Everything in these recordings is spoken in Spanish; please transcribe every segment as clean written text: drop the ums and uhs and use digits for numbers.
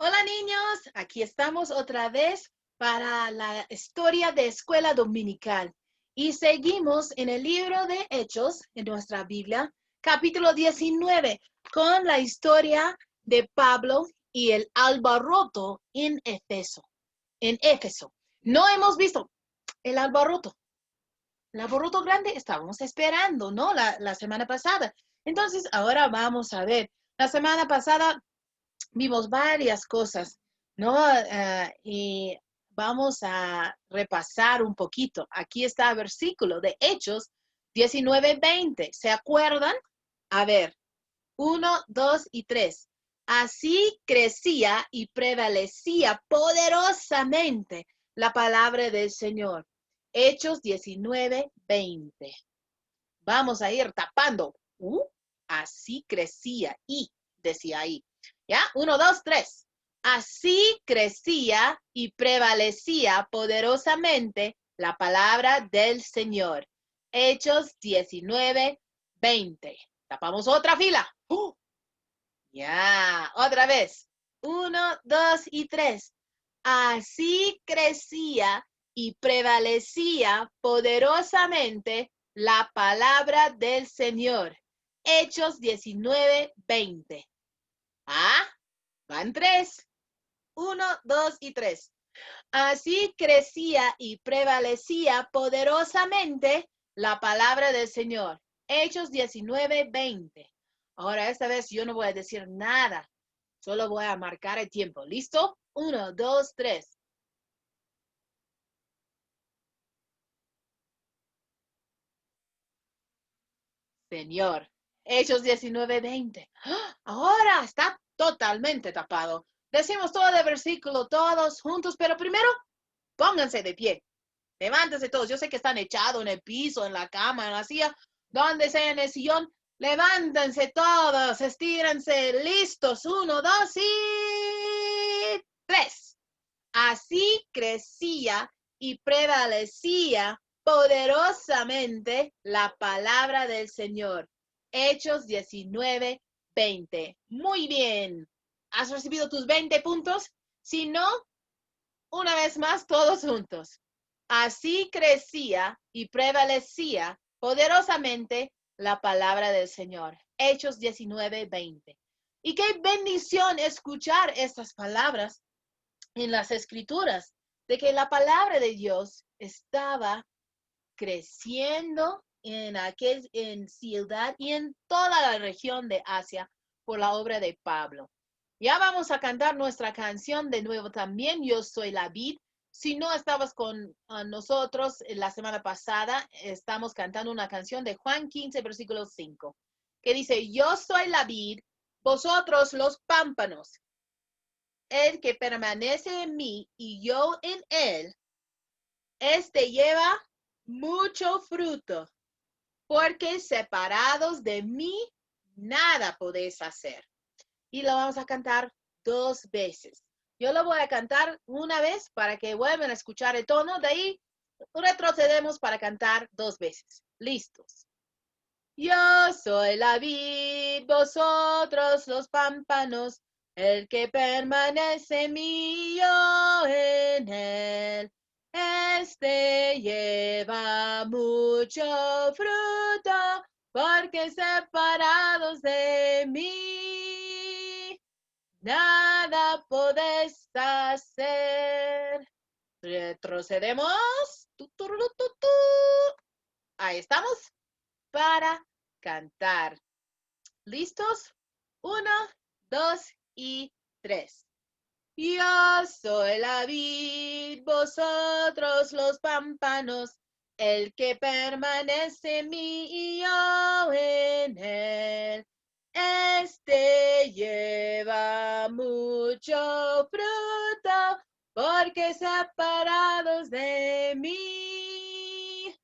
Hola niños, aquí estamos otra vez para la historia de escuela dominical y seguimos en el libro de Hechos, en nuestra Biblia, capítulo 19, con la historia de Pablo y el alboroto en Éfeso. En Éfeso. No hemos visto el alboroto. El alboroto grande estábamos esperando, ¿no? La semana pasada. Entonces, ahora vamos a ver. La semana pasada vimos varias cosas, ¿no? Y vamos a repasar un poquito. Aquí está el versículo de Hechos 19:20. ¿Se acuerdan? A ver, 1, 2 y 3. Así crecía y prevalecía poderosamente la palabra del Señor. Hechos 19:20. Vamos a ir tapando. Así crecía y decía ahí. ¿Ya? 1, 2, 3. Así crecía y prevalecía poderosamente la palabra del Señor. Hechos 19:20. Tapamos otra fila. Ya, otra vez. 1, 2 y 3. Así crecía y prevalecía poderosamente la palabra del Señor. Hechos 19:20. Ah, van 3. 1, 2 y 3. Así crecía y prevalecía poderosamente la palabra del Señor. Hechos 19:20. Ahora esta vez yo no voy a decir nada. Solo voy a marcar el tiempo. ¿Listo? 1, 2, 3. Señor. Hechos 19:20. Ahora está totalmente tapado. Decimos todo el versículo todos juntos, pero primero pónganse de pie. Levántense todos. Yo sé que están echados en el piso, en la cama, en la silla, donde sea en el sillón. Levántense todos, estírense, listos. 1, 2 y 3. Así crecía y prevalecía poderosamente la palabra del Señor. Hechos 19:20. Muy bien. ¿Has recibido tus 20 puntos? Si no, una vez más, todos juntos. Así crecía y prevalecía poderosamente la palabra del Señor. Hechos 19:20. Y qué bendición escuchar estas palabras en las escrituras, de que la palabra de Dios estaba creciendo en ciudad y en toda la región de Asia por la obra de Pablo. Ya vamos a cantar nuestra canción de nuevo también, Yo soy la vid. Si no estabas con nosotros la semana pasada, estamos cantando una canción de Juan 15, versículo 5, que dice, yo soy la vid, vosotros los pámpanos. El que permanece en mí y yo en él, este lleva mucho fruto, porque separados de mí, nada podéis hacer. Y lo vamos a cantar 2 veces. Yo lo voy a cantar una vez para que vuelvan a escuchar el tono. De ahí retrocedemos para cantar 2 veces. ¿Listos? Yo soy la vid, vosotros los pámpanos, el que permanece en mí, yo en él. Este lleva mucho fruto, porque separados de mí, nada podéis hacer. Retrocedemos. Ahí estamos para cantar. ¿Listos? 1, 2 y 3. Yo soy la vid, vosotros los pámpanos, el que permanece en mí y yo en él. Este lleva mucho fruto, porque separados de mí,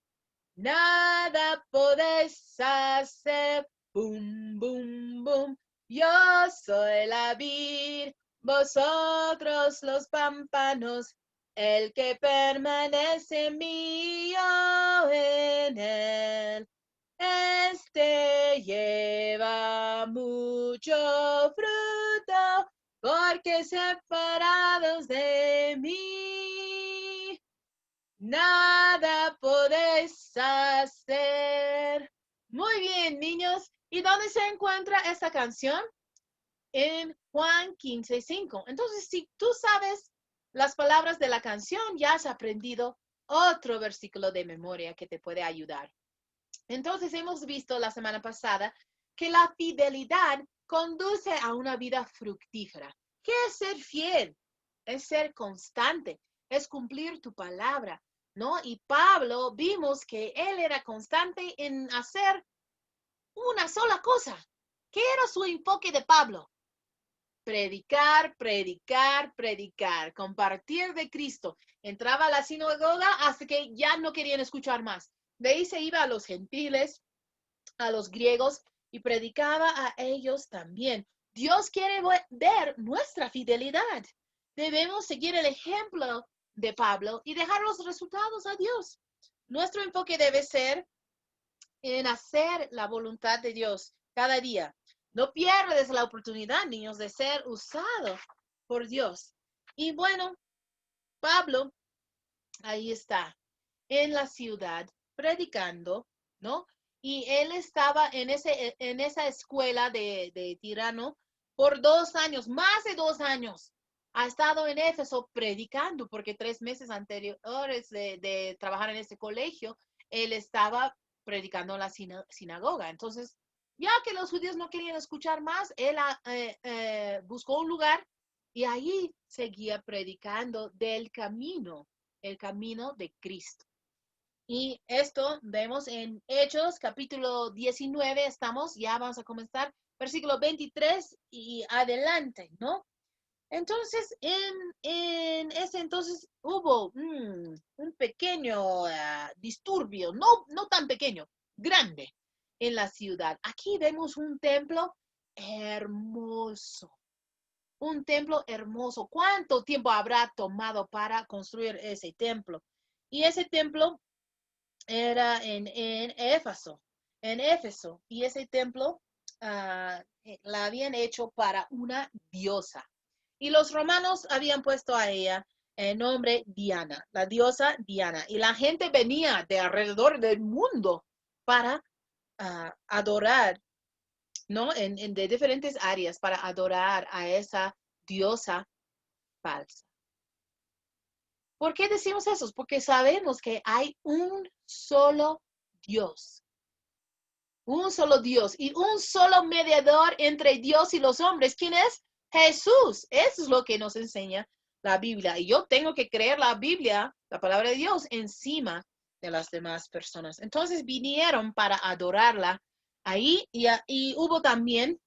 nada podéis hacer. Boom, boom, boom. Yo soy la vid, vosotros los pámpanos, el que permanece en mí, yo en él. Este lleva mucho fruto, porque separados de mí, nada podéis hacer. Muy bien, niños. ¿Y dónde se encuentra esta canción? En Juan 15:5. Entonces, si tú sabes las palabras de la canción, ya has aprendido otro versículo de memoria que te puede ayudar. Entonces, hemos visto la semana pasada que la fidelidad conduce a una vida fructífera. ¿Qué es ser fiel? Es ser constante, es cumplir tu palabra, ¿no? Y Pablo vimos que él era constante en hacer una sola cosa. ¿Qué era su enfoque de Pablo? Predicar, predicar, predicar, compartir de Cristo. Entraba a la sinagoga hasta que ya no querían escuchar más. De ahí se iba a los gentiles, a los griegos y predicaba a ellos también. Dios quiere ver nuestra fidelidad. Debemos seguir el ejemplo de Pablo y dejar los resultados a Dios. Nuestro enfoque debe ser en hacer la voluntad de Dios cada día. No pierdes la oportunidad, niños, de ser usados por Dios. Y bueno, Pablo, ahí está, en la ciudad, predicando, ¿no? Y él estaba en esa escuela de Tirano por 2 años, más de 2 años. Ha estado en Éfeso predicando, porque 3 meses anteriores de trabajar en ese colegio, él estaba predicando en la sinagoga. Entonces, ya que los judíos no querían escuchar más, él buscó un lugar y ahí seguía predicando del camino, el camino de Cristo. Y esto vemos en Hechos, capítulo 19, ya vamos a comenzar, versículo 23 y adelante, ¿no? Entonces, en ese entonces hubo un pequeño disturbio, no tan pequeño, grande en la ciudad. Aquí vemos un templo hermoso, un templo hermoso. ¿Cuánto tiempo habrá tomado para construir ese templo? Y ese templo era en Éfeso, y ese templo la habían hecho para una diosa. Y los romanos habían puesto a ella el nombre Diana, la diosa Diana. Y la gente venía de alrededor del mundo para adorar, ¿no? De diferentes áreas para adorar a esa diosa falsa. ¿Por qué decimos eso? Porque sabemos que hay un solo Dios. Un solo Dios y un solo mediador entre Dios y los hombres. ¿Quién es? Jesús. Eso es lo que nos enseña la Biblia. Y yo tengo que creer la Biblia, la palabra de Dios, encima de las demás personas. Entonces vinieron para adorarla ahí y hubo también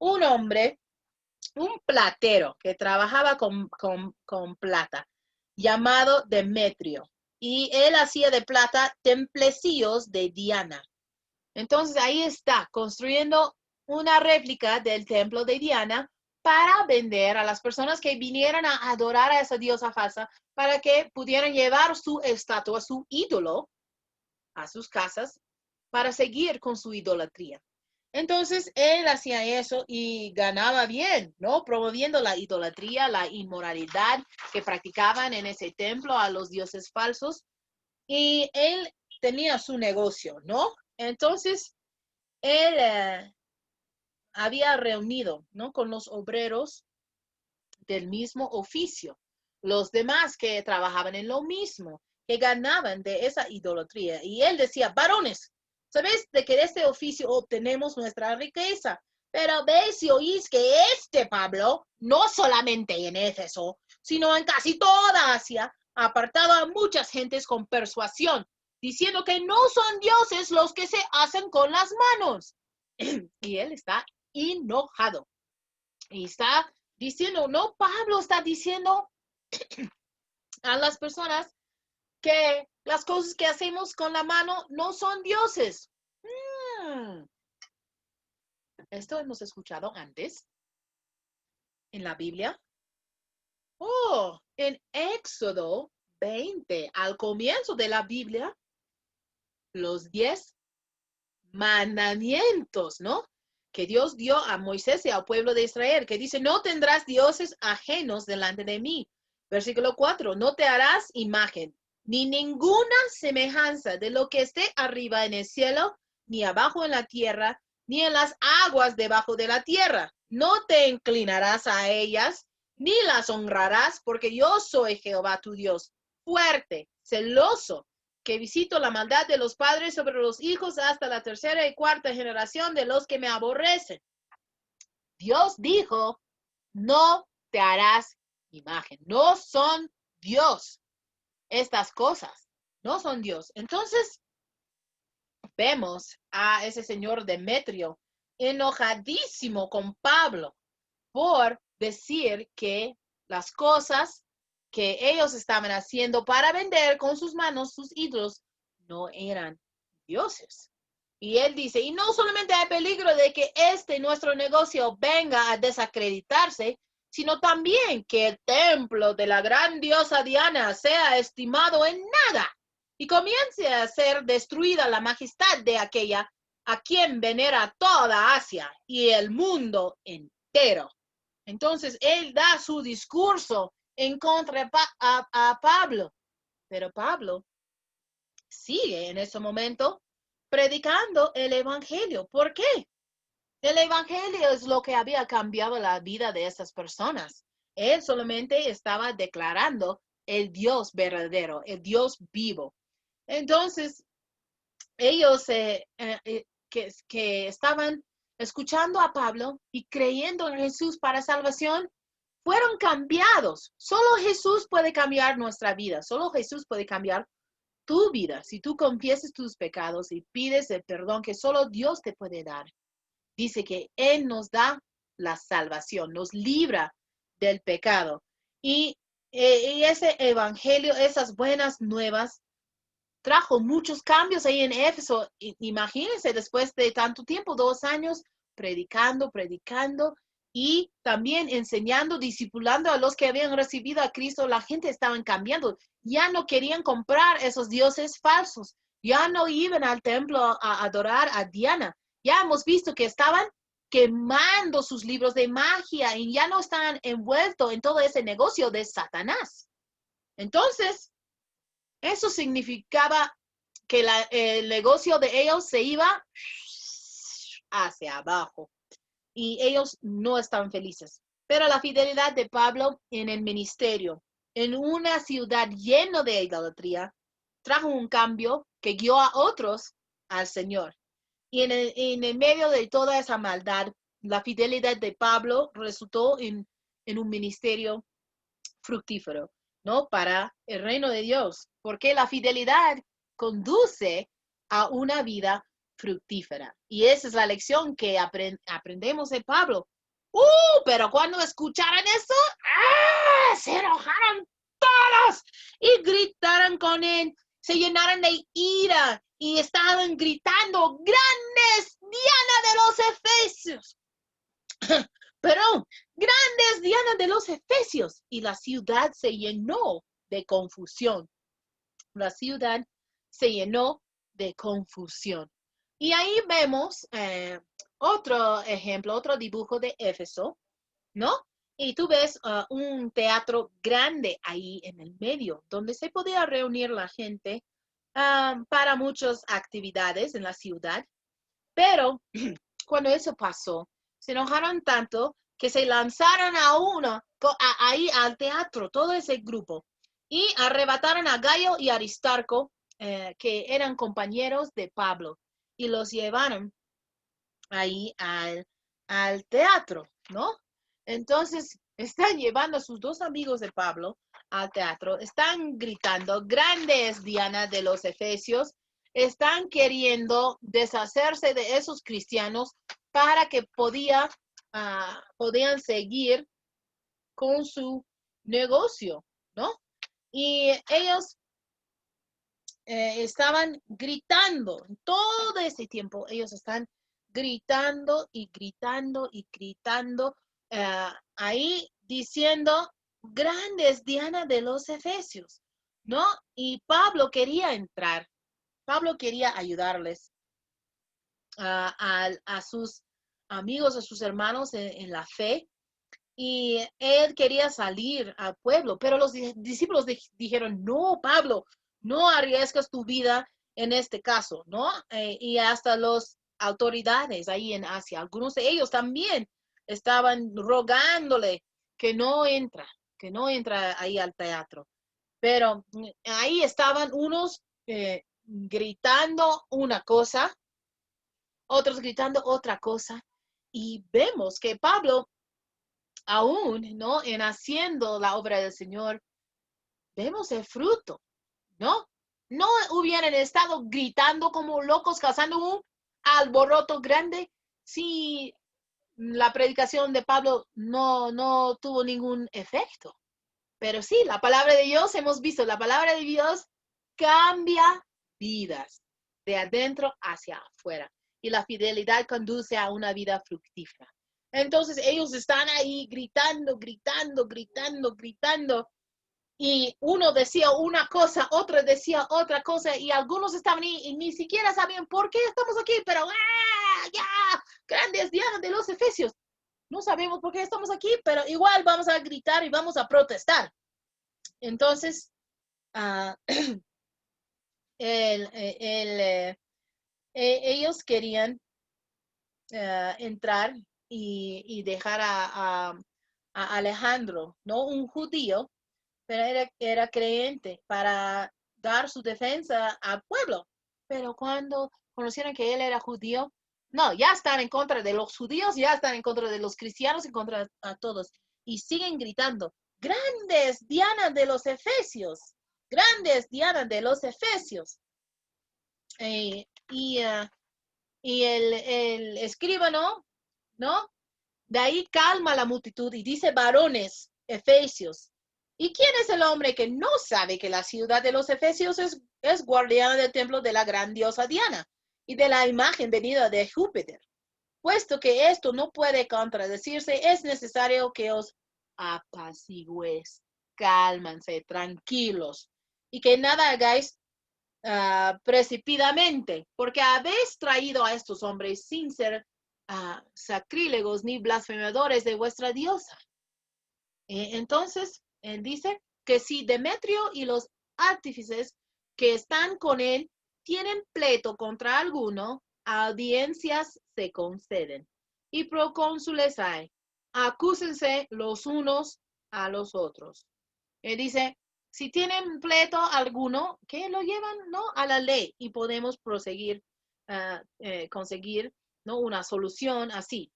un hombre, un platero que trabajaba con plata, llamado Demetrio. Y él hacía de plata templecillos de Diana. Entonces ahí está, construyendo una réplica del templo de Diana para vender a las personas que vinieran a adorar a esa diosa falsa, para que pudieran llevar su estatua, su ídolo, a sus casas para seguir con su idolatría. Entonces él hacía eso y ganaba bien, ¿no? Promoviendo la idolatría, la inmoralidad que practicaban en ese templo a los dioses falsos. Y él tenía su negocio, ¿no? Entonces él había reunido, ¿no? Con los obreros del mismo oficio, los demás que trabajaban en lo mismo, que ganaban de esa idolatría. Y él decía, varones, ¿sabéis de que de este oficio obtenemos nuestra riqueza? Pero veis y oís que este Pablo, no solamente en Éfeso, sino en casi toda Asia, ha apartado a muchas gentes con persuasión, diciendo que no son dioses los que se hacen con las manos. Y él está enojado. Y está diciendo, no, Pablo está diciendo a las personas que las cosas que hacemos con la mano no son dioses. Esto hemos escuchado antes en la Biblia. Oh, en Éxodo 20, al comienzo de la Biblia, los 10 mandamientos, ¿no? que Dios dio a Moisés y al pueblo de Israel, que dice, no tendrás dioses ajenos delante de mí. Versículo 4, no te harás imagen, ni ninguna semejanza de lo que esté arriba en el cielo, ni abajo en la tierra, ni en las aguas debajo de la tierra. No te inclinarás a ellas, ni las honrarás, porque yo soy Jehová tu Dios, fuerte, celoso, que visito la maldad de los padres sobre los hijos hasta la tercera y cuarta generación de los que me aborrecen. Dios dijo, no te harás imagen. No son Dios estas cosas. No son Dios. Entonces, vemos a ese señor Demetrio enojadísimo con Pablo por decir que las cosas que ellos estaban haciendo para vender con sus manos sus ídolos no eran dioses. Y él dice, y no solamente hay peligro de que nuestro negocio venga a desacreditarse, sino también que el templo de la gran diosa Diana sea estimado en nada y comience a ser destruida la majestad de aquella a quien venera toda Asia y el mundo entero. Entonces, él da su discurso en contra a Pablo, pero Pablo sigue en ese momento predicando el evangelio. ¿Por qué? El evangelio es lo que había cambiado la vida de esas personas. Él solamente estaba declarando el Dios verdadero, el Dios vivo. Entonces, ellos que estaban escuchando a Pablo y creyendo en Jesús para salvación, fueron cambiados. Solo Jesús puede cambiar nuestra vida. Solo Jesús puede cambiar tu vida. Si tú confiesas tus pecados y pides el perdón que solo Dios te puede dar. Dice que Él nos da la salvación, nos libra del pecado. Y ese evangelio, esas buenas nuevas, trajo muchos cambios ahí en Éfeso. Imagínense, después de tanto tiempo, 2 años, predicando y también enseñando, discipulando a los que habían recibido a Cristo, la gente estaba cambiando. Ya no querían comprar esos dioses falsos. Ya no iban al templo a adorar a Diana. Ya hemos visto que estaban quemando sus libros de magia y ya no estaban envueltos en todo ese negocio de Satanás. Entonces, eso significaba que el negocio de ellos se iba hacia abajo y ellos no estaban felices. Pero la fidelidad de Pablo en el ministerio, en una ciudad llena de idolatría, trajo un cambio que guió a otros al Señor. Y en el medio de toda esa maldad, la fidelidad de Pablo resultó en un ministerio fructífero, ¿no? Para el reino de Dios, porque la fidelidad conduce a una vida fructífera. Y esa es la lección que aprendemos de Pablo. Pero cuando escucharon eso, se enojaron todos y gritaron con él, se llenaron de ira y estaban gritando, grandes Diana de los Efesios. Pero grandes Diana de los Efesios, y la ciudad se llenó de confusión. La ciudad se llenó de confusión. Y ahí vemos otro ejemplo, otro dibujo de Éfeso, ¿no? Y tú ves un teatro grande ahí en el medio, donde se podía reunir la gente para muchas actividades en la ciudad. Pero cuando eso pasó, se enojaron tanto que se lanzaron ahí al teatro, todo ese grupo, y arrebataron a Gayo y Aristarco, que eran compañeros de Pablo, y los llevaron ahí al teatro, ¿no? Entonces, están llevando a sus dos amigos de Pablo al teatro, están gritando, grandes Diana de los Efesios, están queriendo deshacerse de esos cristianos para que podían seguir con su negocio, ¿no? Y ellos estaban gritando, todo ese tiempo ellos están gritando y gritando y gritando, ahí diciendo, grandes Diana de los Efesios, ¿no? Y Pablo quería entrar, Pablo quería ayudarles a sus amigos, a sus hermanos en la fe, y él quería salir al pueblo, pero los discípulos dijeron, no, Pablo, no arriesgas tu vida en este caso, ¿no? Y hasta las autoridades ahí en Asia, algunos de ellos también estaban rogándole que no entra ahí al teatro. Pero ahí estaban unos gritando una cosa, otros gritando otra cosa, y vemos que Pablo aún, ¿no? En haciendo la obra del Señor, vemos el fruto, ¿no? No hubieran estado gritando como locos, causando un alboroto grande si la predicación de Pablo no tuvo ningún efecto. Pero sí, la palabra de Dios, hemos visto, la palabra de Dios cambia vidas de adentro hacia afuera. Y la fidelidad conduce a una vida fructífera. Entonces ellos están ahí gritando, gritando, gritando, gritando. Y uno decía una cosa, otro decía otra cosa, y algunos estaban ahí y ni siquiera sabían por qué estamos aquí, pero ya, grandes dianas de los Efesios. No sabemos por qué estamos aquí, pero igual vamos a gritar y vamos a protestar. Entonces, ellos querían entrar y dejar a Alejandro, no un judío, pero era creyente, para dar su defensa al pueblo. Pero cuando conocieron que él era judío, no, ya están en contra de los judíos, ya están en contra de los cristianos, en contra de todos. Y siguen gritando, grandes Diana de los Efesios, grandes Diana de los Efesios. Y el escribano, ¿no? De ahí calma la multitud y dice, varones, Efesios. ¿Y quién es el hombre que no sabe que la ciudad de los Efesios es guardiana del templo de la gran diosa Diana y de la imagen venida de Júpiter? Puesto que esto no puede contradecirse, es necesario que os apacigües, cálmanse, tranquilos, y que nada hagáis precipitadamente, porque habéis traído a estos hombres sin ser sacrílegos ni blasfemadores de vuestra diosa. Entonces, él dice que si Demetrio y los artífices que están con él tienen pleito contra alguno, audiencias se conceden y procónsules hay. Acúsense los unos a los otros. Él dice, si tienen pleito alguno, que lo llevan, ¿no?, a la ley y podemos proseguir, conseguir, ¿no?, una solución así.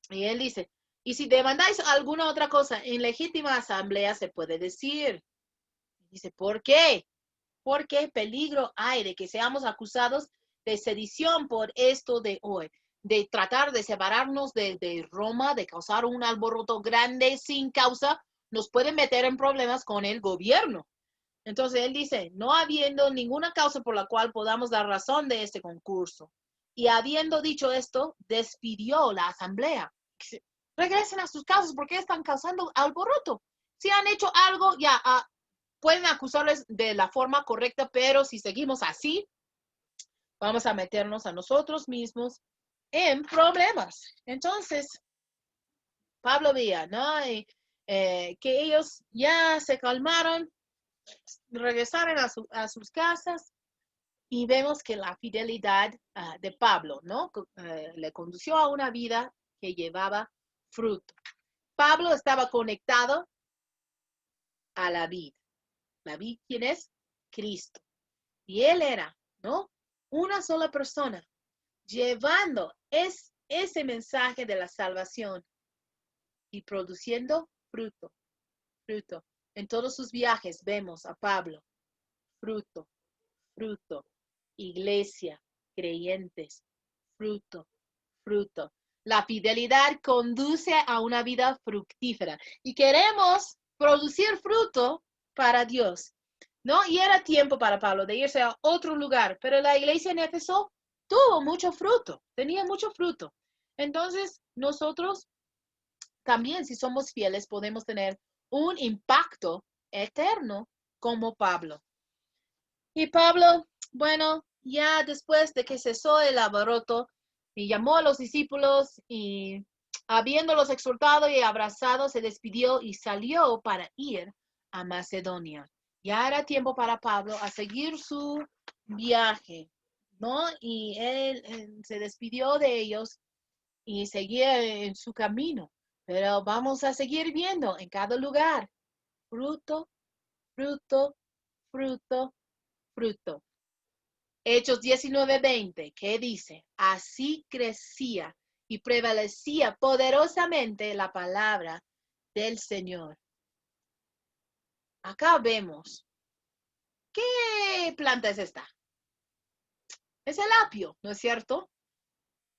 Y él dice, y si demandáis alguna otra cosa en legítima asamblea se puede decir. Dice, ¿por qué? Porque peligro hay de que seamos acusados de sedición por esto de hoy, de tratar de separarnos de Roma, de causar un alboroto grande sin causa, nos pueden meter en problemas con el gobierno. Entonces él dice, no habiendo ninguna causa por la cual podamos dar razón de este concurso. Y habiendo dicho esto, despidió la asamblea. Regresen a sus casas porque están causando alboroto. Si han hecho algo, ya pueden acusarles de la forma correcta, pero si seguimos así, vamos a meternos a nosotros mismos en problemas. Entonces, Pablo veía, ¿no? Que ellos ya se calmaron, regresaron a sus casas y vemos que la fidelidad de Pablo, ¿no? Le condució a una vida que llevaba fruto. Pablo estaba conectado a la vid. ¿La vid quién es? Cristo. Y él era, ¿no?, una sola persona, llevando ese mensaje de la salvación y produciendo fruto, fruto. En todos sus viajes vemos a Pablo, fruto, fruto, iglesia, creyentes, fruto, fruto. La fidelidad conduce a una vida fructífera y queremos producir fruto para Dios, ¿no? Y era tiempo para Pablo de irse a otro lugar, pero la iglesia en Éfeso tuvo mucho fruto, tenía mucho fruto. Entonces, nosotros también, si somos fieles, podemos tener un impacto eterno como Pablo. Y Pablo, bueno, ya después de que cesó el alboroto, Y llamó a los discípulos y habiéndolos exhortado y abrazado, se despidió y salió para ir a Macedonia. Ya era tiempo para Pablo a seguir su viaje, ¿no? Y él se despidió de ellos y seguía en su camino. Pero vamos a seguir viendo en cada lugar fruto, fruto, fruto, fruto. Hechos 19:20, ¿qué dice? Así crecía y prevalecía poderosamente la palabra del Señor. Acá vemos, ¿qué planta es esta? Es el apio, ¿no es cierto?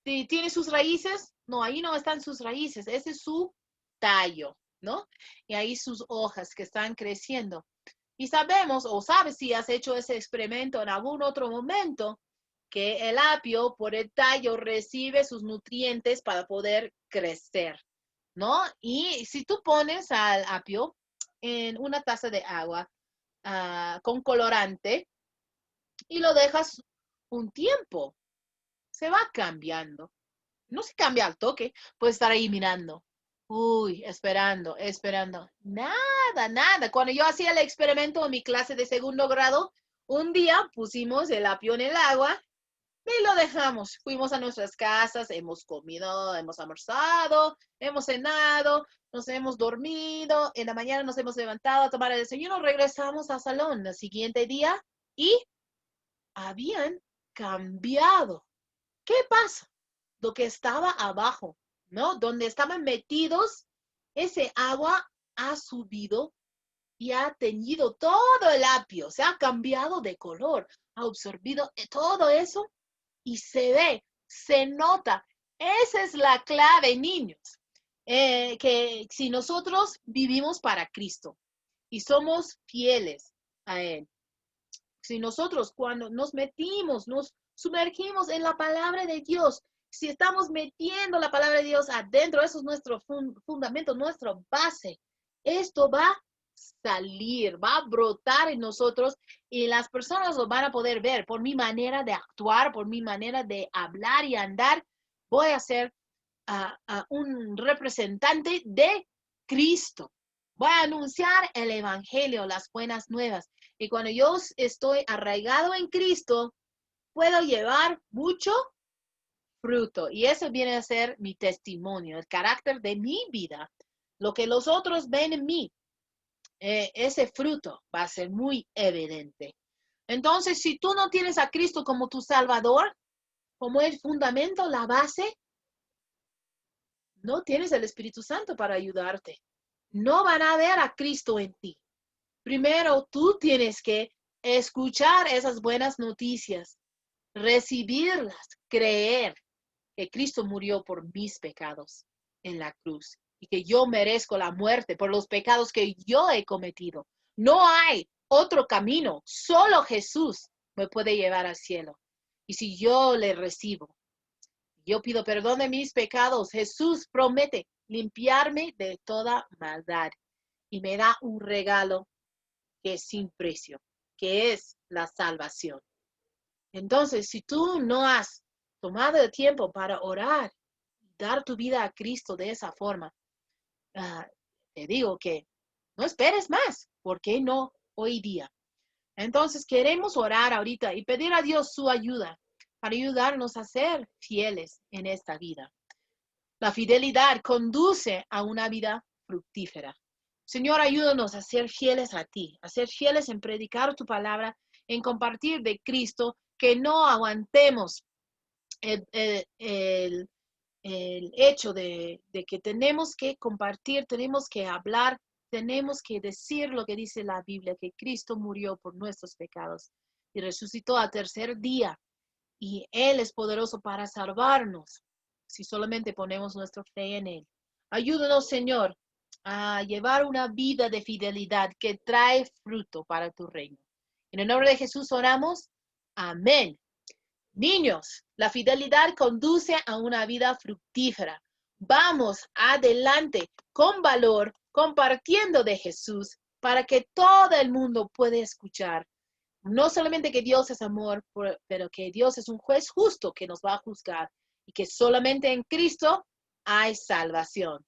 Si tiene sus raíces, no, ahí no están sus raíces, ese es su tallo, ¿no? Y ahí sus hojas que están creciendo. Y sabemos, o sabes si has hecho ese experimento en algún otro momento, que el apio por el tallo recibe sus nutrientes para poder crecer, ¿no? Y si tú pones al apio en una taza de agua con colorante y lo dejas un tiempo, se va cambiando. No se cambia al toque, puedes estar ahí mirando. Uy, esperando, esperando. Nada, nada. Cuando yo hacía el experimento en mi clase de segundo grado, un día pusimos el apio en el agua y lo dejamos. Fuimos a nuestras casas, hemos comido, hemos almorzado, hemos cenado, nos hemos dormido, en la mañana nos hemos levantado a tomar el desayuno, regresamos al salón el siguiente día y habían cambiado. ¿Qué pasa? Lo que estaba abajo, ¿no? Donde estaban metidos, ese agua ha subido y ha teñido todo el apio, se ha cambiado de color, ha absorbido todo eso y se ve, se nota. Esa es la clave, niños, que si nosotros vivimos para Cristo y somos fieles a Él, si nosotros cuando nos metimos, nos sumergimos en la palabra de Dios, si estamos metiendo la palabra de Dios adentro, eso es nuestro fundamento, nuestra base, esto va a salir, va a brotar en nosotros y las personas lo van a poder ver por mi manera de actuar, por mi manera de hablar y andar. Voy a ser un representante de Cristo. Voy a anunciar el evangelio, las buenas nuevas. Y cuando yo estoy arraigado en Cristo, puedo llevar mucho fruto. Y eso viene a ser mi testimonio, el carácter de mi vida. Lo que los otros ven en mí, ese fruto va a ser muy evidente. Entonces, si tú no tienes a Cristo como tu Salvador, como el fundamento, la base, no tienes el Espíritu Santo para ayudarte. No van a ver a Cristo en ti. Primero, tú tienes que escuchar esas buenas noticias, recibirlas, creer que Cristo murió por mis pecados en la cruz y que yo merezco la muerte por los pecados que yo he cometido. No hay otro camino, solo Jesús me puede llevar al cielo. Y si yo le recibo, yo pido perdón de mis pecados, Jesús promete limpiarme de toda maldad y me da un regalo que es sin precio, que es la salvación. Entonces, si tú no has tomado el tiempo para orar, dar tu vida a Cristo de esa forma, te digo que no esperes más. ¿Por qué no hoy día? Entonces, queremos orar ahorita y pedir a Dios su ayuda para ayudarnos a ser fieles en esta vida. La fidelidad conduce a una vida fructífera. Señor, ayúdanos a ser fieles a ti, a ser fieles en predicar tu palabra, en compartir de Cristo, que no aguantemos el hecho de que tenemos que compartir, tenemos que hablar, tenemos que decir lo que dice la Biblia, que Cristo murió por nuestros pecados y resucitó al tercer día y Él es poderoso para salvarnos si solamente ponemos nuestra fe en Él. Ayúdanos, Señor, a llevar una vida de fidelidad que trae fruto para tu reino. En el nombre de Jesús oramos. Amén. Niños, la fidelidad conduce a una vida fructífera. Vamos adelante con valor, compartiendo de Jesús para que todo el mundo pueda escuchar. No solamente que Dios es amor, pero que Dios es un juez justo que nos va a juzgar y que solamente en Cristo hay salvación.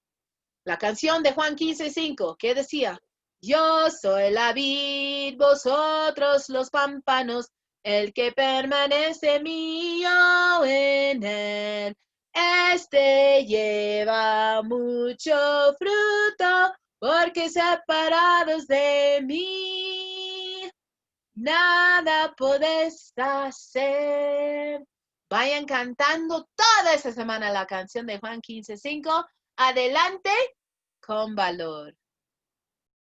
La canción de Juan 15:5, que decía, yo soy la vid, vosotros los pámpanos, el que permanece en mí, yo en él. Este lleva mucho fruto, porque separados de mí, nada podés hacer. Vayan cantando toda esta semana la canción de Juan 15:5. Adelante con valor.